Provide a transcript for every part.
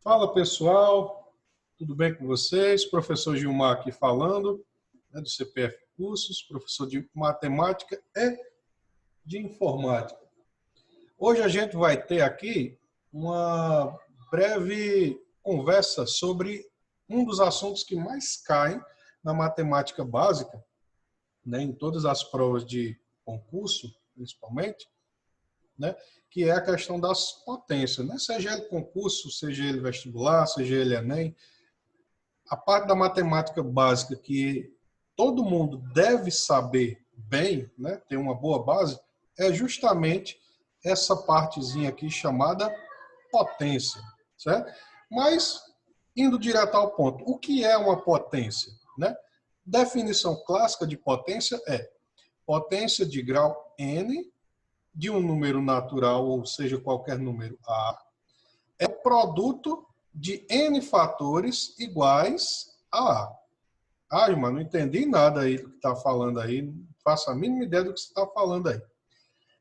Fala pessoal, tudo bem com vocês? Professor Gilmar aqui falando, do CPF Cursos, professor de Matemática e de Informática. Hoje a gente vai ter aqui uma breve conversa sobre um dos assuntos que mais caem na matemática básica, em todas as provas de concurso, principalmente, que é a questão das potências, seja ele concurso, seja ele vestibular, seja ele Enem. A parte da matemática básica que todo mundo deve saber bem, ter uma boa base, é justamente essa partezinha aqui chamada potência, certo? Mas, indo direto ao ponto, o que é uma potência? Definição clássica de potência é potência de grau n de um número natural, ou seja, qualquer número A, é o produto de n fatores iguais a A. Mas não entendi nada aí do que está falando aí, não faço a mínima ideia do que você está falando aí.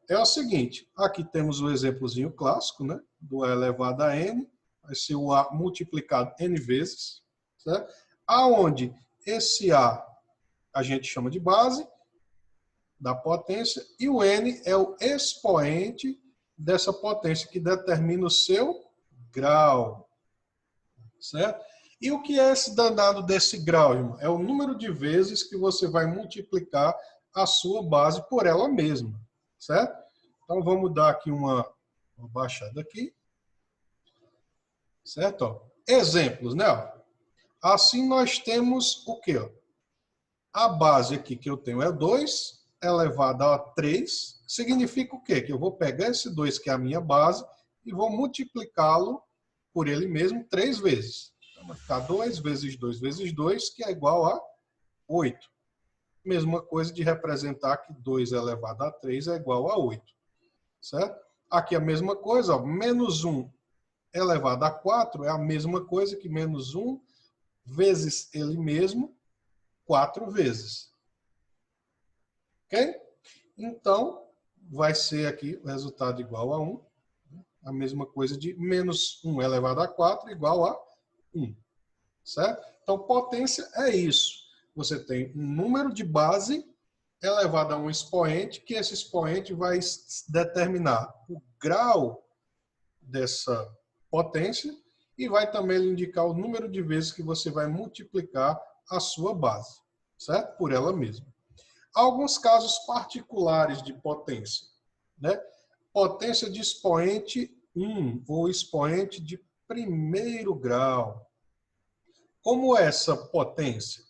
É o seguinte, aqui temos o exemplozinho clássico, do A elevado a n, vai ser o A multiplicado n vezes, certo? Aonde esse a gente chama de base da potência, e o n é o expoente dessa potência, que determina o seu grau, certo? E o que é esse danado desse grau, irmão? É o número de vezes que você vai multiplicar a sua base por ela mesma, certo? Então, vamos dar aqui uma baixada aqui, certo? Exemplos, Assim, nós temos o quê? A base aqui que eu tenho é 2 elevado a 3. Significa o quê? Que eu vou pegar esse 2, que é a minha base, e vou multiplicá-lo por ele mesmo 3 vezes. Então, vai ficar 2 vezes 2 vezes 2, que é igual a 8. Mesma coisa de representar que 2 elevado a 3 é igual a 8. Certo? Aqui a mesma coisa, menos 1 elevado a 4 é a mesma coisa que menos 1 vezes ele mesmo, 4 vezes. Ok? Então, vai ser aqui o resultado igual a 1. A mesma coisa de menos 1 elevado a 4 igual a 1. Certo? Então, potência é isso. Você tem um número de base elevado a um expoente, que esse expoente vai determinar o grau dessa potência e vai também lhe indicar o número de vezes que você vai multiplicar a sua base, certo? Por ela mesma. Alguns casos particulares de potência, Potência de expoente 1 ou expoente de primeiro grau. Como é essa potência?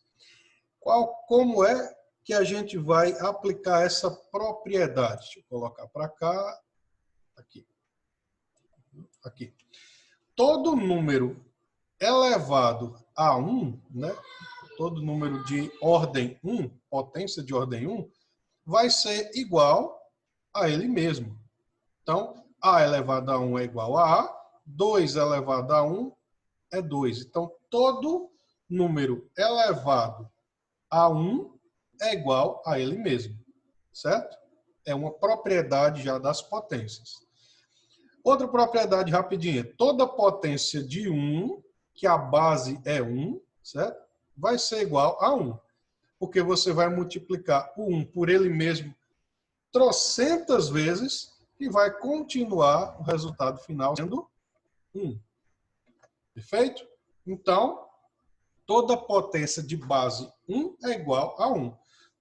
Como é que a gente vai aplicar essa propriedade? Deixa eu colocar para cá, aqui. Todo número elevado a 1, todo número de ordem 1, potência de ordem 1, vai ser igual a ele mesmo. Então, A elevado a 1 é igual a A, 2 elevado a 1 é 2. Então, todo número elevado a 1 é igual a ele mesmo, certo? É uma propriedade já das potências. Outra propriedade rapidinha, toda potência de 1, que a base é 1, certo? Vai ser igual a 1, porque você vai multiplicar o 1 por ele mesmo trocentas vezes e vai continuar o resultado final sendo 1. Perfeito? Então, toda potência de base 1 é igual a 1.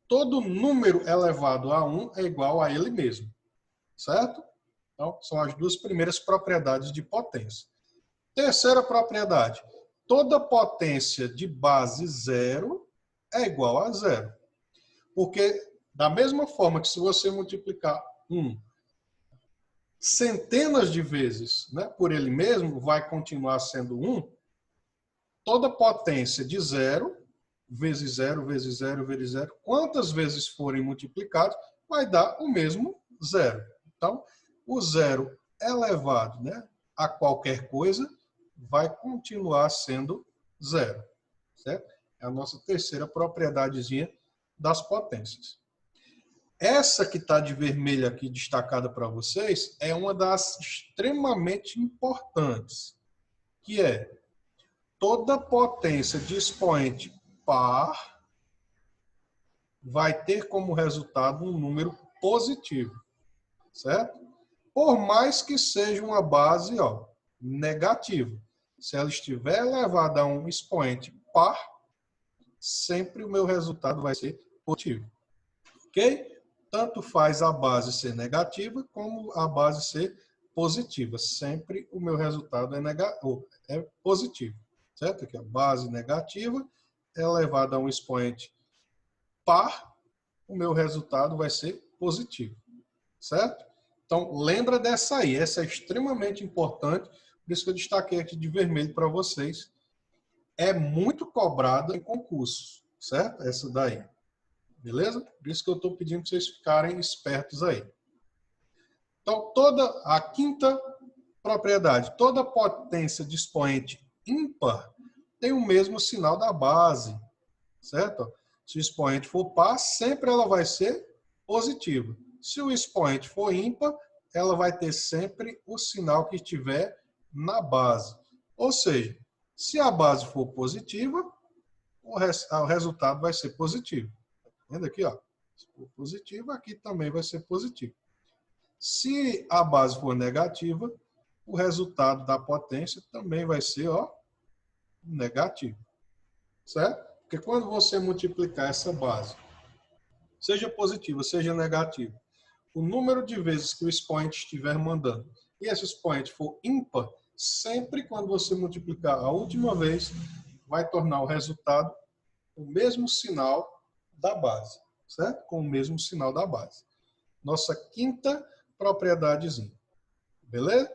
Todo número elevado a 1 é igual a ele mesmo. Certo? Então, são as duas primeiras propriedades de potência. Terceira propriedade. Toda potência de base 0 é igual a 0. Porque, da mesma forma que se você multiplicar 1 centenas de vezes por ele mesmo, vai continuar sendo 1, toda potência de 0, vezes 0, vezes 0, vezes 0, quantas vezes forem multiplicados, vai dar o mesmo 0. Então, o 0 elevado a qualquer coisa vai continuar sendo 0. Certo? É a nossa terceira propriedadezinha das potências. Essa que está de vermelho aqui destacada para vocês é uma das extremamente importantes. que é toda potência de expoente par vai ter como resultado um número positivo, certo? Por mais que seja uma base negativa. Se ela estiver elevada a um expoente par, sempre o meu resultado vai ser positivo. Ok? Tanto faz a base ser negativa como a base ser positiva. Sempre o meu resultado é positivo. Certo? Aqui a base negativa é elevada a um expoente par, o meu resultado vai ser positivo. Certo? Então, lembra dessa aí. Essa é extremamente importante. Por isso que eu destaquei aqui de vermelho para vocês. É muito cobrada em concursos. Certo? Essa daí. Beleza? Por isso que eu estou pedindo para vocês ficarem espertos aí. Então, a quinta propriedade. Toda potência de expoente ímpar tem o mesmo sinal da base. Certo? Se o expoente for par, sempre ela vai ser positiva. Se o expoente for ímpar, ela vai ter sempre o sinal que estiver na base. Ou seja, se a base for positiva, o resultado vai ser positivo. Vendo aqui, ó. Se for positivo, aqui também vai ser positivo. Se a base for negativa, o resultado da potência também vai ser negativo. Certo? Porque quando você multiplicar essa base, seja positiva, seja negativa, o número de vezes que o expoente estiver mandando e esse expoente for ímpar, sempre quando você multiplicar a última vez, vai tornar o resultado o mesmo sinal da base, certo? Com o mesmo sinal da base. Nossa quinta propriedadezinha. Beleza?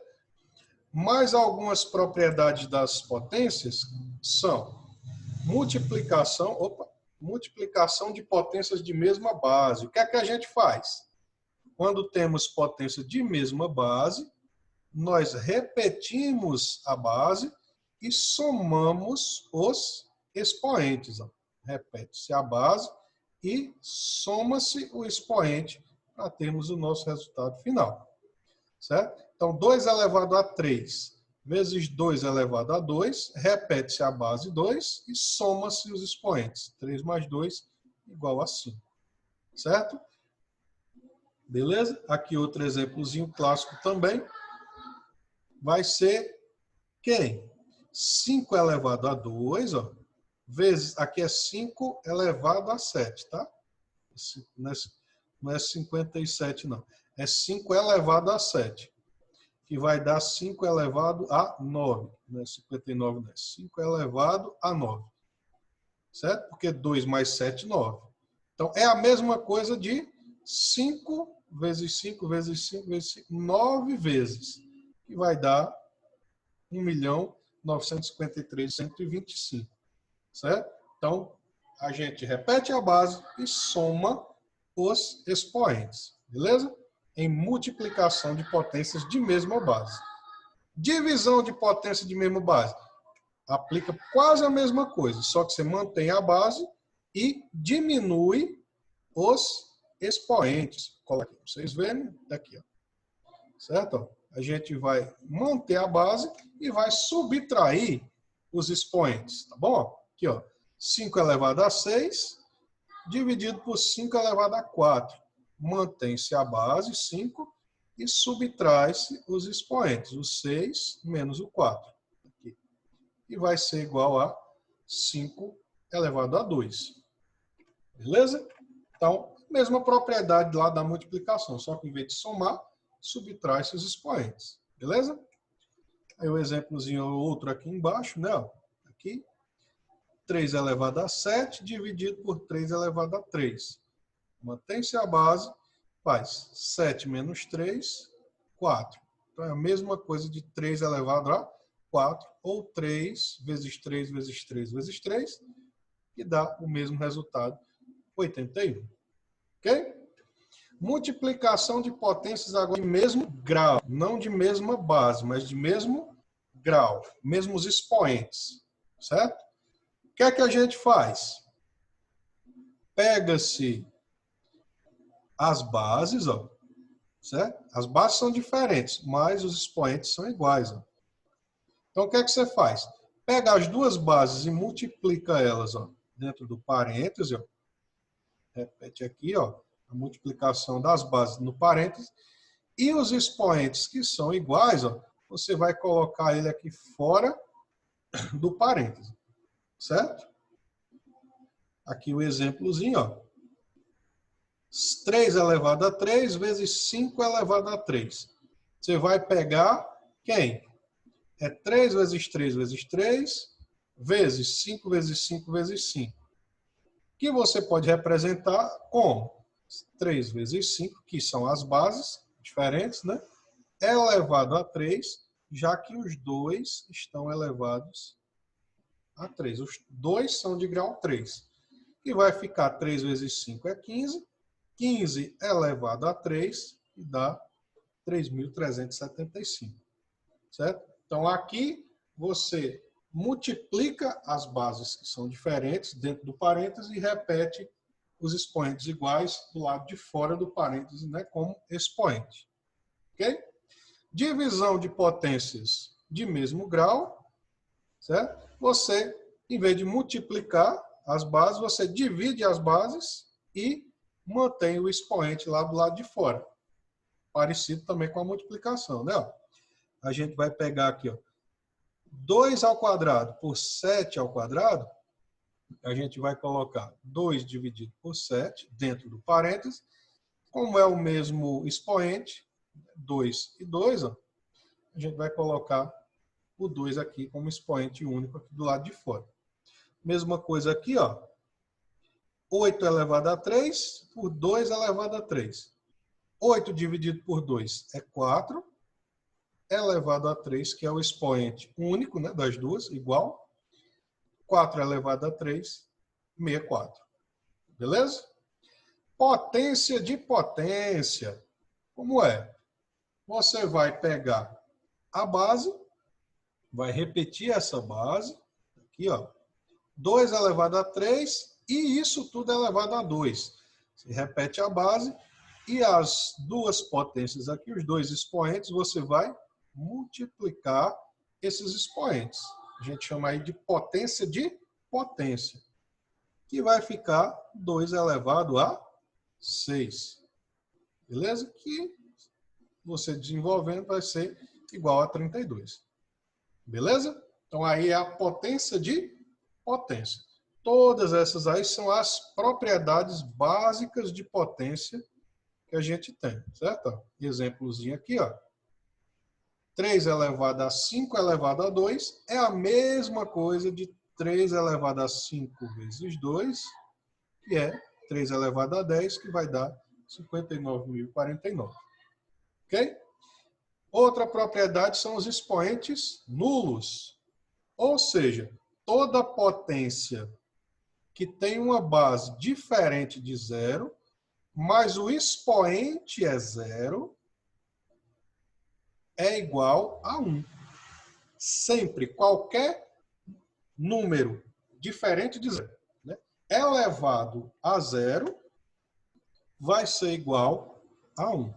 Mais algumas propriedades das potências são multiplicação de potências de mesma base. O que é que a gente faz? Quando temos potência de mesma base, nós repetimos a base e somamos os expoentes. Repete-se a base e soma-se o expoente para termos o nosso resultado final. Certo? Então, 2 elevado a 3 vezes 2 elevado a 2, repete-se a base 2 e soma-se os expoentes. 3 mais 2 igual a 5. Certo? Beleza? Aqui outro exemplozinho clássico também. Vai ser quem? 5 elevado a 2, vezes, aqui é 5 elevado a 7, tá? Não é 57, não. É 5 elevado a 7, que vai dar 5 elevado a 9. Não é 59, não é 5 elevado a 9. Certo? Porque 2 mais 7, 9. Então, é a mesma coisa de 5 vezes 5 vezes 5 vezes 5, 9 vezes. Que vai dar 1.953.125. Certo? Então, a gente repete a base e soma os expoentes. Beleza? Em multiplicação de potências de mesma base. Divisão de potência de mesma base. Aplica quase a mesma coisa, só que você mantém a base e diminui os expoentes. Coloca aqui para vocês verem. Daqui, ó. Certo? A gente vai manter a base e vai subtrair os expoentes. Tá bom? Aqui, ó. 5 elevado a 6 dividido por 5 elevado a 4. Mantém-se a base, 5, e subtrai-se os expoentes, o 6 menos o 4. Aqui. E vai ser igual a 5 elevado a 2. Beleza? Então, mesma propriedade lá da multiplicação, só que em vez de somar, subtrai-se os expoentes. Beleza? Aí o exemplozinho outro aqui embaixo, né? Aqui. 3 elevado a 7 dividido por 3 elevado a 3. Mantém-se a base, faz 7 menos 3, 4. Então é a mesma coisa de 3 elevado a 4, ou 3 vezes 3 vezes 3 vezes 3, que dá o mesmo resultado, 81. Ok? Multiplicação de potências agora de mesmo grau, não de mesma base, mas de mesmo grau, mesmos expoentes. Certo? O que é que a gente faz? Pega-se as bases, certo? As bases são diferentes, mas os expoentes são iguais. Então, o que é que você faz? Pega as duas bases e multiplica elas, ó, dentro do parêntese, ó. Repete aqui, ó, a multiplicação das bases no parêntese. E os expoentes que são iguais, ó, você vai colocar ele aqui fora do parêntese, certo? Aqui o exemplozinho, ó. 3 elevado a 3 vezes 5 elevado a 3. Você vai pegar quem? É 3 vezes 3 vezes 3, vezes 5 vezes 5 vezes 5. Que você pode representar como 3 vezes 5, que são as bases diferentes, né? Elevado a 3, já que os dois estão elevados a 3. Os dois são de grau 3. E vai ficar 3 vezes 5 é 15. 15 elevado a 3 e dá 3.375. Certo? Então, aqui você multiplica as bases que são diferentes dentro do parêntese e repete os expoentes iguais do lado de fora do parêntese, né, como expoente. Ok? Divisão de potências de mesmo grau, certo? Você, em vez de multiplicar as bases, você divide as bases e mantém o expoente lá do lado de fora. Parecido também com a multiplicação, né? A gente vai pegar aqui, ó, 2 ao quadrado por 7 ao quadrado, a gente vai colocar 2 dividido por 7 dentro do parêntese. Como é o mesmo expoente, 2 e 2, ó, a gente vai colocar o 2 aqui como expoente único aqui do lado de fora. Mesma coisa aqui, ó. 8 elevado a 3 por 2 elevado a 3. 8 dividido por 2 é 4. Elevado a 3, que é o expoente único, né, das duas, igual. 4 elevado a 3, 64. Beleza? Potência de potência. Como é? Você vai pegar a base, vai repetir essa base, aqui, ó. 2 elevado a 3, e isso tudo elevado a 2. Você repete a base, e as duas potências aqui, os dois expoentes, você vai multiplicar esses expoentes. A gente chama aí de potência, que vai ficar 2 elevado a 6. Beleza? Que você desenvolvendo vai ser igual a 32. Beleza? Então aí é a potência de potência. Todas essas aí são as propriedades básicas de potência que a gente tem, certo? Exemplozinho aqui, ó. 3 elevado a 5 elevado a 2 é a mesma coisa de 3 elevado a 5 vezes 2, que é 3 elevado a 10, que vai dar 59.049. Ok? Outra propriedade são os expoentes nulos. Ou seja, toda potência que tem uma base diferente de zero, mas o expoente é zero, é igual a 1. Sempre, qualquer número diferente de zero, né, elevado a zero vai ser igual a 1.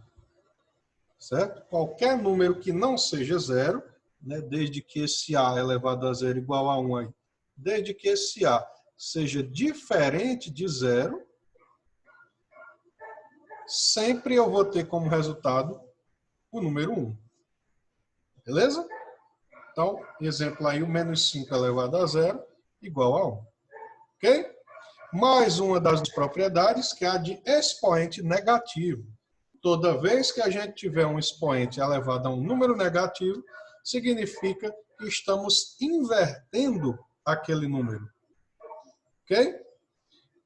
Certo? Qualquer número que não seja zero, né, desde que esse A elevado a zero igual a 1, aí, desde que esse A seja diferente de zero, sempre eu vou ter como resultado o número 1. Beleza? Então, exemplo aí, o menos 5 elevado a zero igual a 1. Ok? Mais uma das propriedades, que é a de expoente negativo. Toda vez que a gente tiver um expoente elevado a um número negativo, significa que estamos invertendo aquele número. Ok?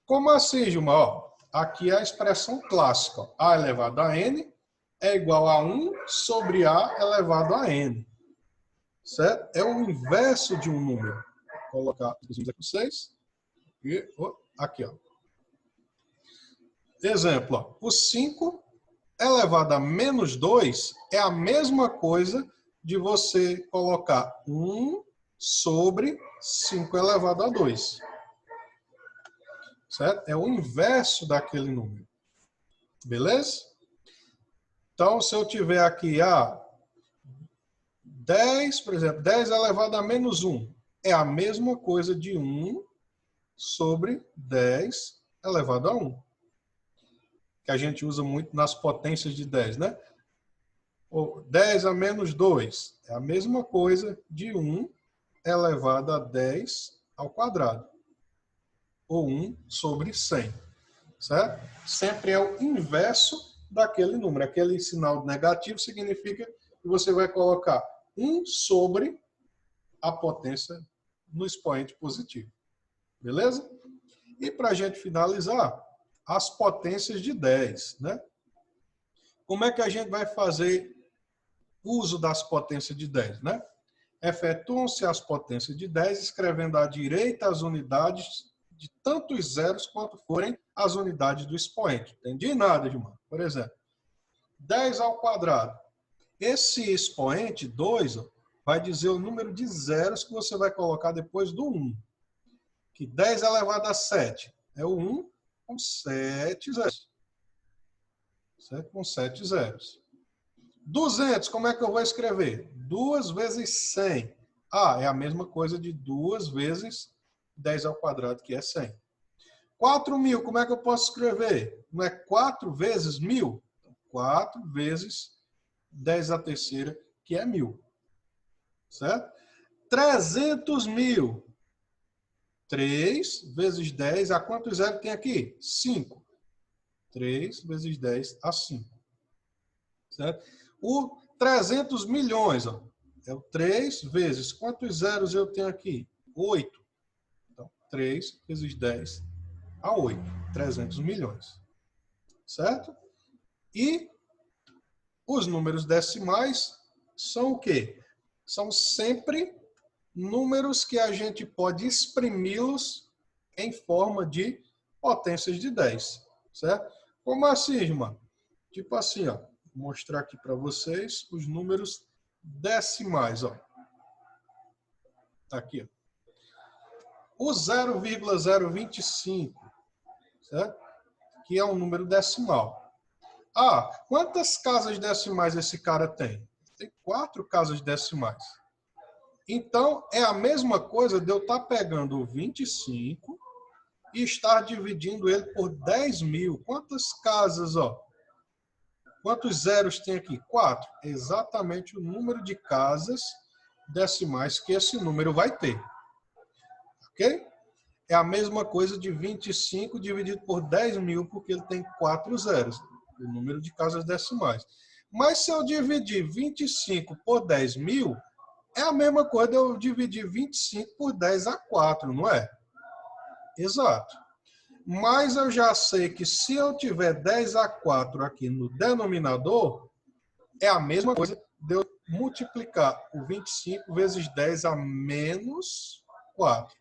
Como assim, Gilmar? Ó, aqui é a expressão clássica. A elevado a n é igual a 1 sobre A elevado a n. Certo? É o inverso de um número. Vou colocar aqui para vocês. E aqui, ó. Exemplo, ó. O 5 elevado a menos 2 é a mesma coisa de você colocar 1 sobre 5 elevado a 2. Certo? É o inverso daquele número. Beleza? Então, se eu tiver aqui 10, por exemplo, 10 elevado a menos 1 é a mesma coisa de 1 sobre 10 elevado a 1. Que a gente usa muito nas potências de 10, né? Ou 10 a menos 2 é a mesma coisa de 1 elevado a 10 ao quadrado. Ou 1 sobre 100. Certo? Sempre é o inverso daquele número. Aquele sinal negativo significa que você vai colocar 1 sobre a potência no expoente positivo. Beleza? E para a gente finalizar, as potências de 10. Né? Como é que a gente vai fazer uso das potências de 10? Né? Efetuam-se as potências de 10, escrevendo à direita as unidades de tantos zeros quanto forem as unidades do expoente. Entendi nada, irmão. Por exemplo, 10 ao quadrado. Esse expoente, 2, vai dizer o número de zeros que você vai colocar depois do 1. Que 10 elevado a 7 é o 1 com 7 zeros. 7 com 7 zeros. 200, como é que eu vou escrever? 2 vezes 100. É a mesma coisa de 2 vezes 10 ao quadrado, que é 100. 4.000, como é que eu posso escrever? Não é 4 vezes 1.000? 4 vezes 10 à terceira, que é 1.000. Certo? 300.000. 3 vezes 10, a quantos zeros tem aqui? 5. 3 vezes 10 a 5. Certo? O 300 milhões, ó, é o 3 vezes, quantos zeros eu tenho aqui? 8. Então, 3 vezes 10 a 8. 300 milhões. Certo? E os números decimais são o quê? São sempre números que a gente pode exprimi-los em forma de potências de 10. Certo? Como assim, irmã? Tipo assim, ó. Vou mostrar aqui para vocês os números decimais. Ó. Tá aqui. Ó. O 0,025, certo? Que é um número decimal. Quantas casas decimais esse cara tem? Tem 4 casas decimais. Então, é a mesma coisa de eu estar pegando o 25 e estar dividindo ele por 10.000. Quantas casas, ó? Quantos zeros tem aqui? 4. Exatamente o número de casas decimais que esse número vai ter. Ok? É a mesma coisa de 25 dividido por 10.000, porque ele tem 4 zeros. O número de casas decimais. Mas se eu dividir 25 por 10.000, é a mesma coisa de eu dividir 25 por 10 a 4, não é? Exato. Mas eu já sei que se eu tiver 10 a 4 aqui no denominador, é a mesma coisa de eu multiplicar o 25 vezes 10 a menos 4.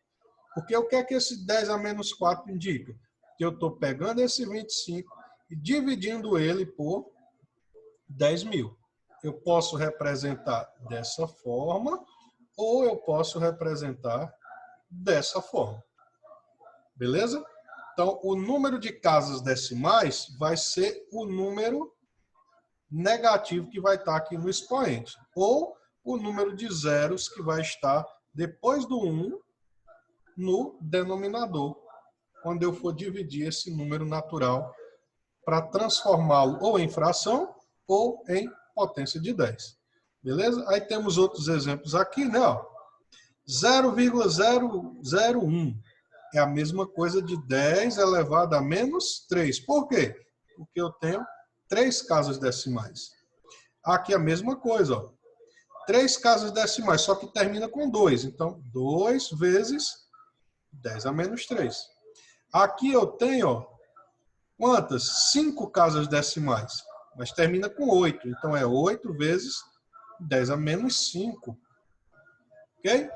Porque o que é que esse 10 a menos 4 indica? Que eu estou pegando esse 25 e dividindo ele por 10.000. Eu posso representar dessa forma ou eu posso representar dessa forma. Beleza? Então, o número de casas decimais vai ser o número negativo que vai estar aqui no expoente, ou o número de zeros que vai estar depois do 1 no denominador, quando eu for dividir esse número natural para transformá-lo ou em fração ou em potência de 10. Beleza? Aí temos outros exemplos aqui, né? 0,001 é a mesma coisa de 10 elevado a menos 3. Por quê? Porque eu tenho 3 casas decimais. Aqui a mesma coisa, ó. 3 casas decimais, só que termina com 2. Então, 2 vezes 10 a menos 3. Aqui eu tenho, ó, quantas? 5 casas decimais, mas termina com 8. Então, é 8 vezes 10 a menos 5. Ok?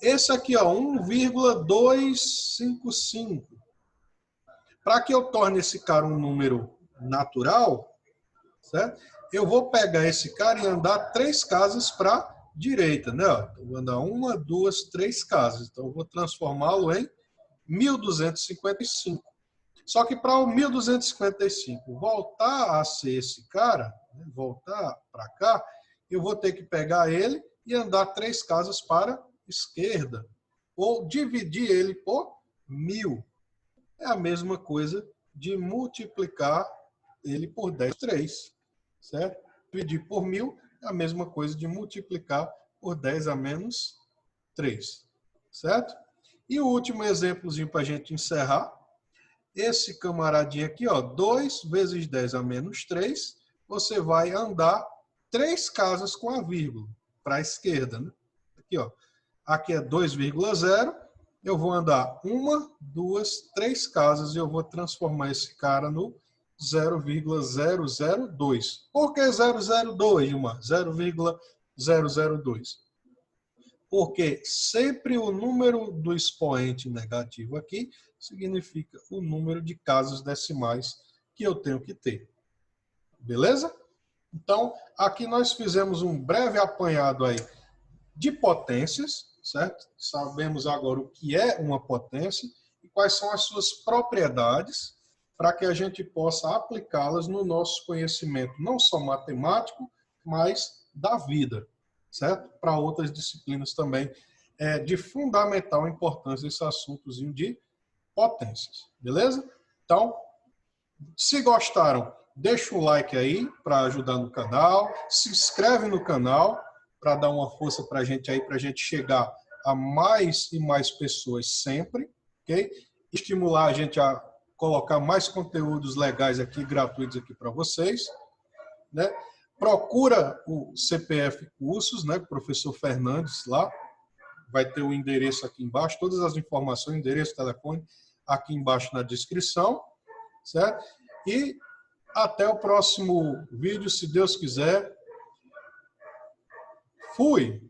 Esse aqui, ó, 1,255. Para que eu torne esse cara um número natural, certo? Eu vou pegar esse cara e andar 3 casas para a direita, né? Eu vou andar 1, 2, 3 casas. Então, eu vou transformá-lo em 1.255. Só que para o 1.255 voltar a ser esse cara, né, voltar para cá, eu vou ter que pegar ele e andar 3 casas para a esquerda. Ou dividir ele por 1000. É a mesma coisa de multiplicar ele por 10 3, certo? Dividir por 1000 é a mesma coisa de multiplicar por 10 a menos 3, certo? E o último exemplozinho para a gente encerrar. Esse camaradinho aqui, ó, 2 vezes 10 a menos 3, você vai andar 3 casas com a vírgula para a esquerda, né? Aqui, ó, aqui é 2,0, eu vou andar 1, 2, 3 casas e eu vou transformar esse cara no 0,002. Por que 002, Gilmar? 0,002. Porque sempre o número do expoente negativo aqui significa o número de casas decimais que eu tenho que ter. Beleza? Então, aqui nós fizemos um breve apanhado aí de potências, certo? Sabemos agora o que é uma potência e quais são as suas propriedades para que a gente possa aplicá-las no nosso conhecimento, não só matemático, mas da vida, certo? Para outras disciplinas também é de fundamental importância esse assuntozinho de potências, beleza? Então, se gostaram, deixa um like aí para ajudar no canal, se inscreve no canal para dar uma força para a gente aí, para a gente chegar a mais e mais pessoas sempre, ok? Estimular a gente a colocar mais conteúdos legais aqui, gratuitos aqui para vocês, né? Procura o CPF Cursos, né? Professor Fernandes lá, vai ter o endereço aqui embaixo, todas as informações, endereço, telefone, aqui embaixo na descrição, certo? E até o próximo vídeo, se Deus quiser. Fui!